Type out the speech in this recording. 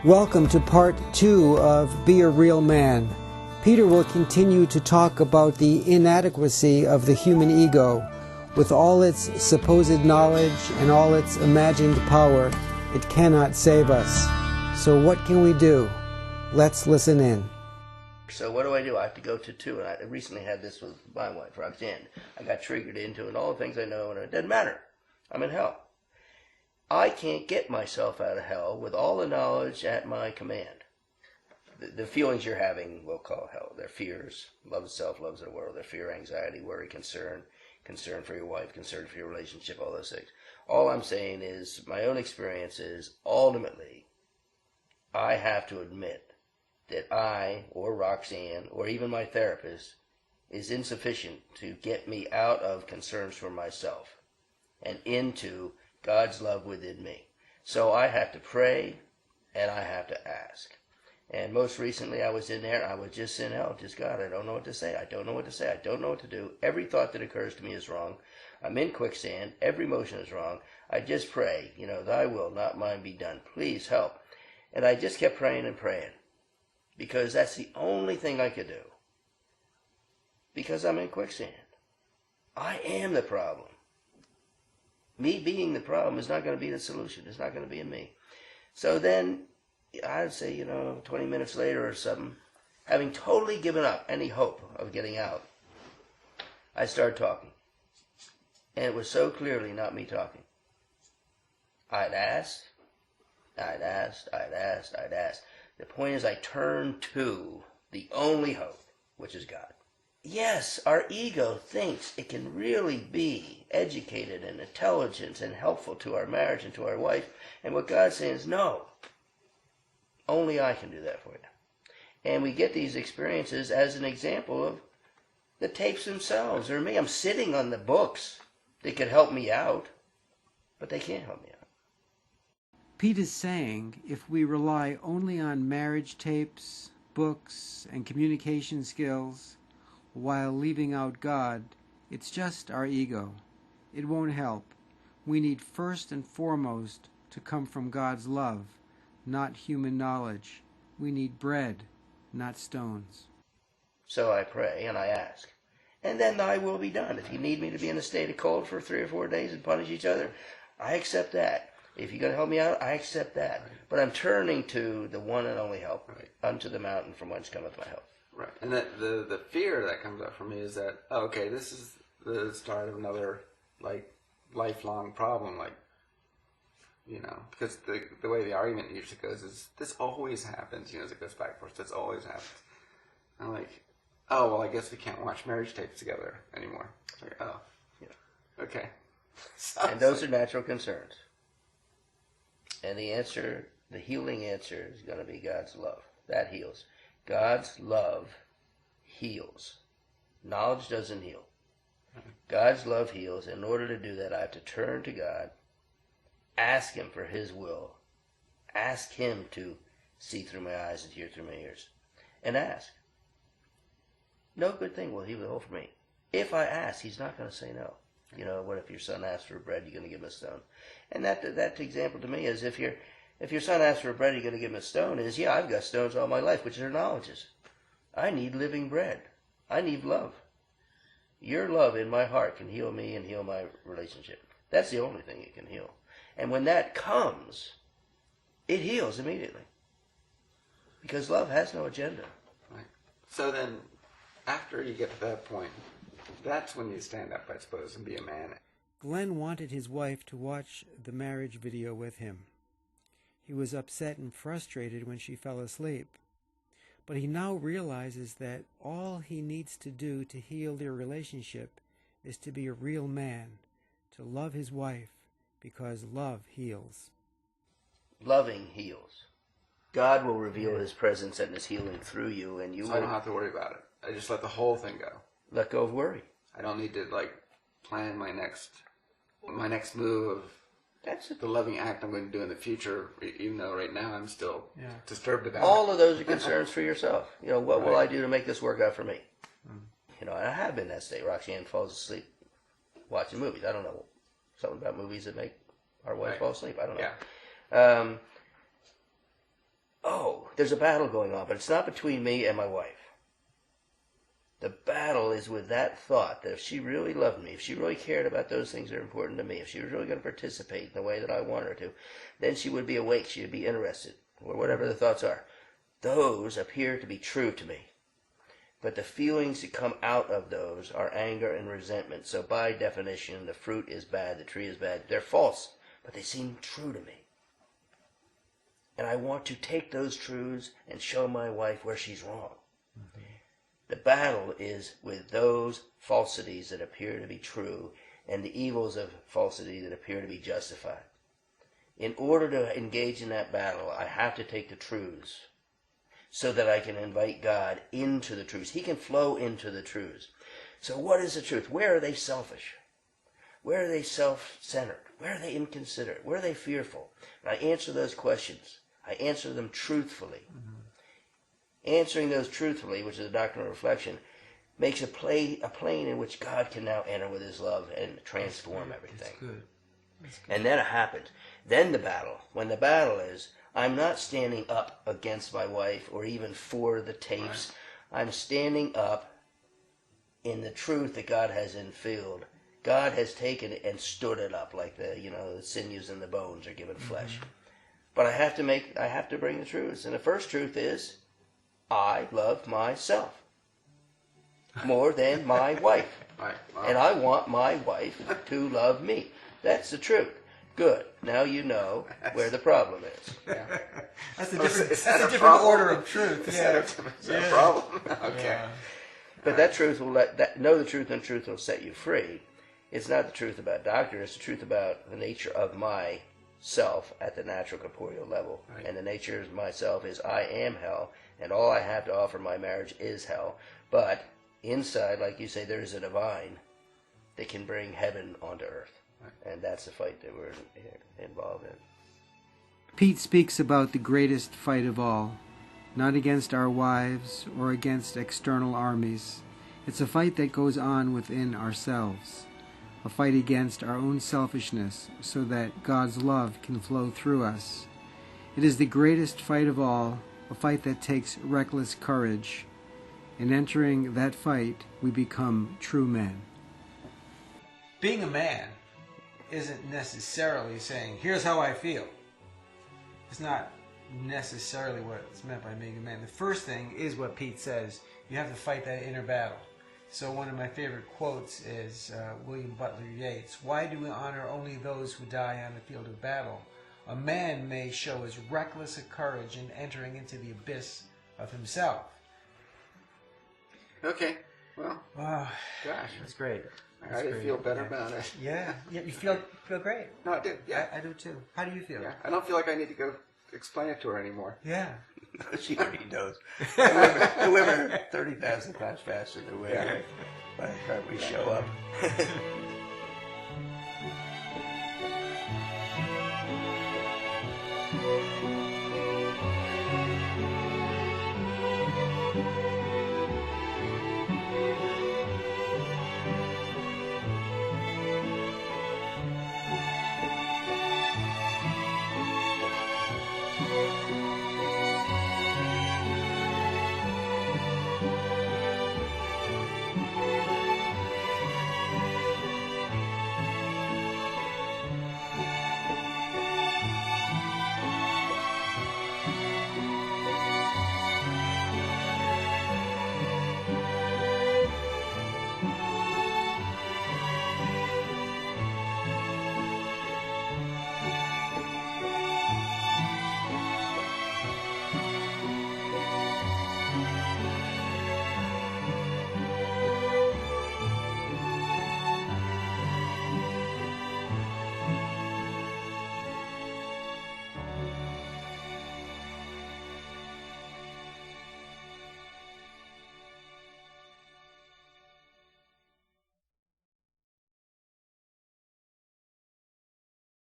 Welcome to part 2 of Be a Real Man. Peter will continue to talk about the inadequacy of the human ego. With all its supposed knowledge and all its imagined power, it cannot save us. So what can we do? Let's listen in. So what do? I have to go to 2, and I recently had this with my wife, Roxanne. I got triggered into it, and all the things I know, and it doesn't matter. I'm in hell. I can't get myself out of hell with all the knowledge at my command. The feelings you're having, we'll call hell. They're fears, love of self, love of the world. They're fear, anxiety, worry, concern for your wife, concern for your relationship, all those things. All I'm saying is, my own experience is, ultimately, I have to admit that I, or Roxanne, or even my therapist, is insufficient to get me out of concerns for myself and into God's love within me. So I have to pray, and I have to ask. And most recently I was in there, I was just in hell, just God, I don't know what to say, I don't know what to say, I don't know what to do. Every thought that occurs to me is wrong. I'm in quicksand, every motion is wrong. I just pray, thy will, not mine, be done. Please help. And I just kept praying and praying, because that's the only thing I could do. Because I'm in quicksand. I am the problem. Me being the problem is not going to be the solution. It's not going to be in me. So then, I'd say, 20 minutes later or something, having totally given up any hope of getting out, I started talking. And it was so clearly not me talking. I'd asked. The point is, I turned to the only hope, which is God. Yes, our ego thinks it can really be educated and intelligent and helpful to our marriage and to our wife. And what God's saying is, no, only I can do that for you. And we get these experiences as an example of the tapes themselves, or me. I'm sitting on the books that could help me out, but they can't help me out. Pete is saying if we rely only on marriage tapes, books, and communication skills, while leaving out God, it's just our ego. It won't help. We need first and foremost to come from God's love, not human knowledge. We need bread, not stones. So I pray and I ask. And then thy will be done. If you need me to be in a state of cold for 3 or 4 days and punish each other, I accept that. If you're going to help me out, I accept that. Right. But I'm turning to the one and only help, right, unto the mountain from whence cometh my help. Right, and the fear that comes up for me is that, okay, this is the start of another, lifelong problem, because the way the argument usually goes is, this always happens, as it goes back and forth, this always happens. I'm like, oh, well, I guess we can't watch marriage tapes together anymore. It's like, oh, yeah, okay. And those are natural concerns. And the answer, the healing answer, is going to be God's love. That heals. God's love heals. Knowledge doesn't heal. God's love heals. In order to do that, I have to turn to God, ask Him for His will, ask Him to see through my eyes and hear through my ears, and ask. No good thing will He withhold from me. If I ask, He's not going to say no. What if your son asks for bread, you're going to give him a stone? And that example to me is, if your son asks for bread, you're going to give him a stone, is, yeah, I've got stones all my life, which are knowledges. I need living bread. I need love. Your love in my heart can heal me and heal my relationship. That's the only thing it can heal. And when that comes, it heals immediately. Because love has no agenda. Right. So then, after you get to that point, that's when you stand up, I suppose, and be a man. Glenn wanted his wife to watch the marriage video with him. He was upset and frustrated when she fell asleep. But he now realizes that all he needs to do to heal their relationship is to be a real man, to love his wife, because love heals. Loving heals. God will reveal His presence and His healing through you, and you I don't have to worry about it. I just let the whole thing go. Let go of worry. I don't need to plan my next move of That's the loving act I'm going to do in the future, even though right now I'm still disturbed about all of those are concerns for yourself. What will I do to make this work out for me? And I have been in that state. Roxanne falls asleep watching movies. I don't know. Something about movies that make our wife fall asleep. I don't know. there's a battle going on, but it's not between me and my wife. The battle is with that thought that if she really loved me, if she really cared about those things that are important to me, if she was really going to participate in the way that I want her to, then she would be awake, she would be interested, or whatever the thoughts are. Those appear to be true to me. But the feelings that come out of those are anger and resentment. So by definition, the fruit is bad, the tree is bad. They're false, but they seem true to me. And I want to take those truths and show my wife where she's wrong. Mm-hmm. The battle is with those falsities that appear to be true and the evils of falsity that appear to be justified. In order to engage in that battle, I have to take the truths so that I can invite God into the truths. He can flow into the truths. So what is the truth? Where are they selfish? Where are they self-centered? Where are they inconsiderate? Where are they fearful? And I answer those questions. I answer them truthfully. Mm-hmm. Answering those truthfully, which is a doctrine of reflection, makes a plane in which God can now enter with his love and transform everything. That's good. And then it happens. Then the battle. When the battle is, I'm not standing up against my wife or even for the tapes. Right. I'm standing up in the truth that God has infilled. God has taken it and stood it up like the sinews and the bones are given flesh. Mm-hmm. But I have to bring the truths. And the first truth is, I love myself more than my wife. Right. Wow. And I want my wife to love me. That's the truth. Good. Now you know where the problem is. Yeah. That's a different order of truth. Is that a problem? Okay. Yeah. But that truth will know the truth, and truth will set you free. It's not the truth about doctrine. It's the truth about the nature of myself at the natural corporeal level. Right. And the nature of myself is I am hell, and all I have to offer my marriage is hell. But inside, like you say, there is a divine that can bring heaven onto earth. And that's the fight that we're involved in. Pete speaks about the greatest fight of all, not against our wives or against external armies. It's a fight that goes on within ourselves, a fight against our own selfishness so that God's love can flow through us. It is the greatest fight of all, a fight that takes reckless courage. In entering that fight, we become true men. Being a man isn't necessarily saying, here's how I feel. It's not necessarily what's meant by being a man. The first thing is what Pete says. You have to fight that inner battle. So one of my favorite quotes is William Butler Yeats. Why do we honor only those who die on the field of battle? A man may show as reckless a courage in entering into the abyss of himself. Okay. Well, wow. Gosh. That's great. I do feel better about it. Yeah, you feel great. No, I do. Yeah, I do too. How do you feel? Yeah, I don't feel like I need to go explain it to her anymore. Yeah, she already knows. The women are 30,000 times faster than we are. By the time we show up.